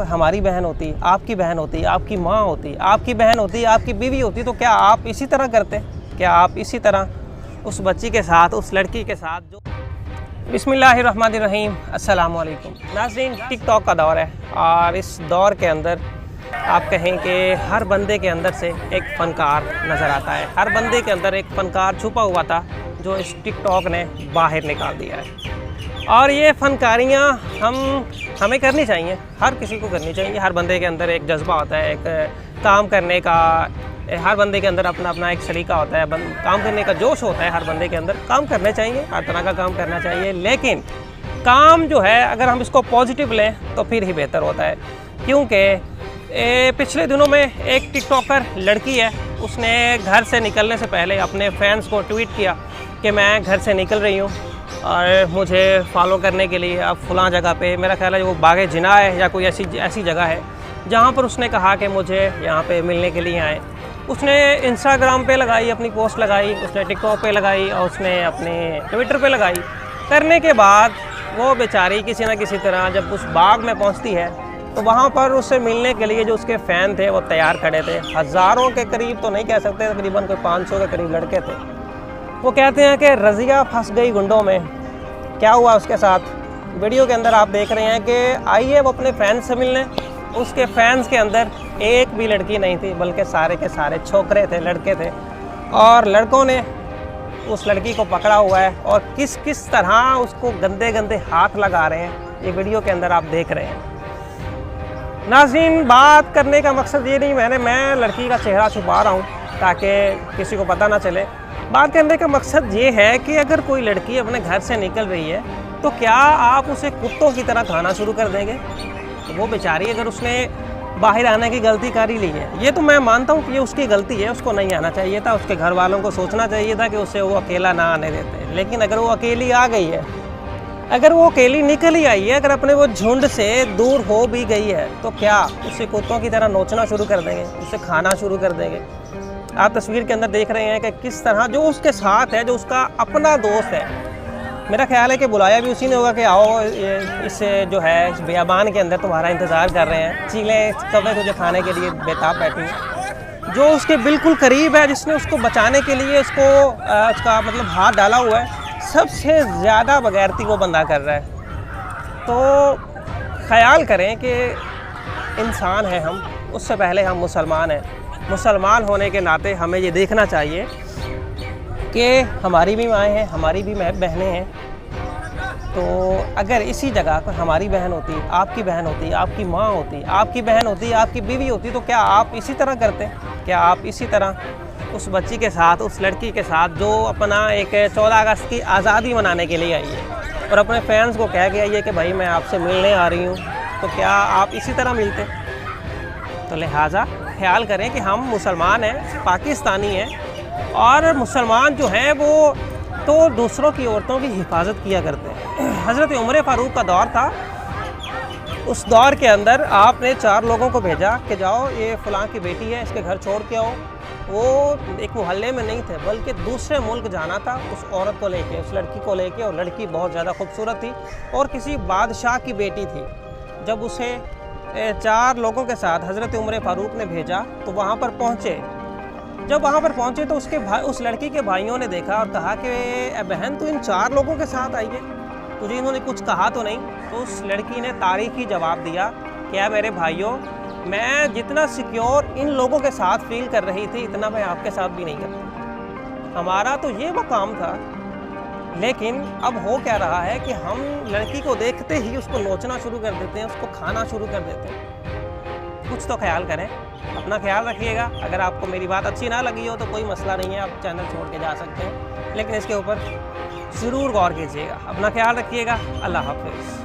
हमारी बहन होती, आपकी बहन होती, आपकी माँ होती, आपकी बहन होती, आपकी बीवी होती, तो क्या आप इसी तरह करते? क्या आप इसी तरह उस बच्ची के साथ, उस लड़की के साथ जो बिस्मिल्लाहिर्रहमानिर्रहीम अस्सलाम वालेकुम नाज़रीन, टिकटॉक का दौर है और इस दौर के अंदर आप कहें कि हर बंदे के अंदर से एक फ़नकार नज़र आता है। हर बंदे के अंदर एक फ़नकार छुपा हुआ था जो इस टिकटॉक ने बाहर निकाल दिया है। और ये फ़नकारियाँ हमें करनी चाहिए, हर किसी को करनी चाहिए। हर बंदे के अंदर एक जज्बा होता है, एक काम करने का, हर बंदे के अंदर अपना अपना एक सलीका होता है, काम करने का जोश होता है। हर बंदे के अंदर काम करने चाहिए, हर तरह का काम करना चाहिए, लेकिन काम जो है अगर हम इसको पॉजिटिव लें तो फिर ही बेहतर होता है। क्योंकि पिछले दिनों में एक टिकटॉकर लड़की है, उसने घर से निकलने से पहले अपने फैंस को ट्वीट किया कि मैं घर से निकल रही हूँ और मुझे फॉलो करने के लिए अब फ़लाँ जगह पे, मेरा ख्याल है वो बागे जिना है या कोई ऐसी जगह है जहाँ पर उसने कहा कि मुझे यहाँ पे मिलने के लिए आए। उसने इंस्टाग्राम पे लगाई, अपनी पोस्ट लगाई, उसने टिकटॉक पे लगाई और उसने अपने ट्विटर पे लगाई। करने के बाद वो बेचारी किसी न किसी तरह जब उस बाग में पहुँचती है तो वहाँ पर उससे मिलने के लिए जो उसके फ़ैन थे वो तैयार खड़े थे। हज़ारों के करीब तो नहीं कह सकते, तकरीबन कोई 500 के करीब लड़के थे। वो कहते हैं कि रज़िया फंस गई गुंडों में। क्या हुआ उसके साथ, वीडियो के अंदर आप देख रहे हैं कि आई है वो अपने फैंस से मिलने। उसके फैंस के अंदर एक भी लड़की नहीं थी, बल्कि सारे के सारे छोकरे थे, लड़के थे। और लड़कों ने उस लड़की को पकड़ा हुआ है और किस किस तरह उसको गंदे गंदे हाथ लगा रहे हैं, ये वीडियो के अंदर आप देख रहे हैं। नाज़रीन, बात करने का मकसद ये नहीं, मैं लड़की का चेहरा छुपा रहा हूँ ताकि किसी को पता ना चले। बात करने का मकसद ये है कि अगर कोई लड़की अपने घर से निकल रही है तो क्या आप उसे कुत्तों की तरह खाना शुरू कर देंगे? तो वो बेचारी अगर उसने बाहर आने की गलती कर ही ली है, ये तो मैं मानता हूँ कि ये उसकी गलती है, उसको नहीं आना चाहिए था। उसके घर वालों को सोचना चाहिए था कि उसे वो अकेला ना आने देते। लेकिन अगर वो अकेली आ गई है, अगर वो अकेली निकल ही आई है, अगर अपने वो झुंड से दूर हो भी गई है, तो क्या उसे कुत्तों की तरह नोचना शुरू कर देंगे, उसे खाना शुरू कर देंगे? आप तस्वीर के अंदर देख रहे हैं कि किस तरह जो उसके साथ है, जो उसका अपना दोस्त है, मेरा ख्याल है कि बुलाया भी उसी ने होगा कि आओ इस जो है इस बियाबान के अंदर तुम्हारा इंतज़ार कर रहे हैं, चीलें कब्बे तुझे खाने के लिए बेताब बैठी हैं। जो उसके बिल्कुल करीब है, जिसने उसको बचाने के लिए उसका मतलब हाथ डाला हुआ है, सबसे ज़्यादा बगैरती वो बंदा कर रहा है। तो ख्याल करें कि इंसान है हम, उससे पहले हम मुसलमान हैं। मुसलमान होने के नाते हमें ये देखना चाहिए कि हमारी भी माएँ हैं, हमारी भी बहनें हैं। तो अगर इसी जगह पर हमारी बहन होती, आपकी बहन होती, आपकी माँ होती, आपकी बहन होती, आपकी बीवी होती, तो क्या आप इसी तरह करते? क्या आप इसी तरह उस बच्ची के साथ, उस लड़की के साथ जो अपना एक 14 अगस्त की आज़ादी मनाने के लिए आई है और अपने फैंस को कह के आई है कि भाई मैं आपसे मिलने आ रही हूँ, तो क्या आप इसी तरह मिलते? तो लिहाजा ख्याल करें कि हम मुसलमान हैं, पाकिस्तानी हैं, और मुसलमान जो हैं वो तो दूसरों की औरतों की हिफाजत किया करते हैं। हज़रत उमर फ़ारूक का दौर था, उस दौर के अंदर आपने 4 लोगों को भेजा कि जाओ ये फ़लाँ की बेटी है, इसके घर छोड़ के आओ। वो एक मोहल्ले में नहीं थे, बल्कि दूसरे मुल्क जाना था उस औरत को लेके, उस लड़की को लेके, और लड़की बहुत ज़्यादा खूबसूरत थी और किसी बादशाह की बेटी थी। जब उसे 4 लोगों के साथ हज़रत उमर फ़ारूक ने भेजा तो वहाँ पर पहुँचे। जब वहाँ पर पहुँचे तो उस लड़की के भाइयों ने देखा और कहा कि बहन तू इन 4 लोगों के साथ आई है, तुझे इन्होंने कुछ कहा तो नहीं? तो उस लड़की ने तारीखी जवाब दिया, क्या मेरे भाइयों, मैं जितना सिक्योर इन लोगों के साथ फील कर रही थी इतना मैं आपके साथ भी नहीं करती। हमारा तो ये मकाम था। लेकिन अब हो क्या रहा है कि हम लड़की को देखते ही उसको नोचना शुरू कर देते हैं, उसको खाना शुरू कर देते हैं। कुछ तो ख्याल करें, अपना ख्याल रखिएगा। अगर आपको मेरी बात अच्छी ना लगी हो तो कोई मसला नहीं है, आप चैनल छोड़ के जा सकते हैं, लेकिन इसके ऊपर ज़रूर गौर कीजिएगा। अपना ख्याल रखिएगा। अल्लाह हाफ़िज़।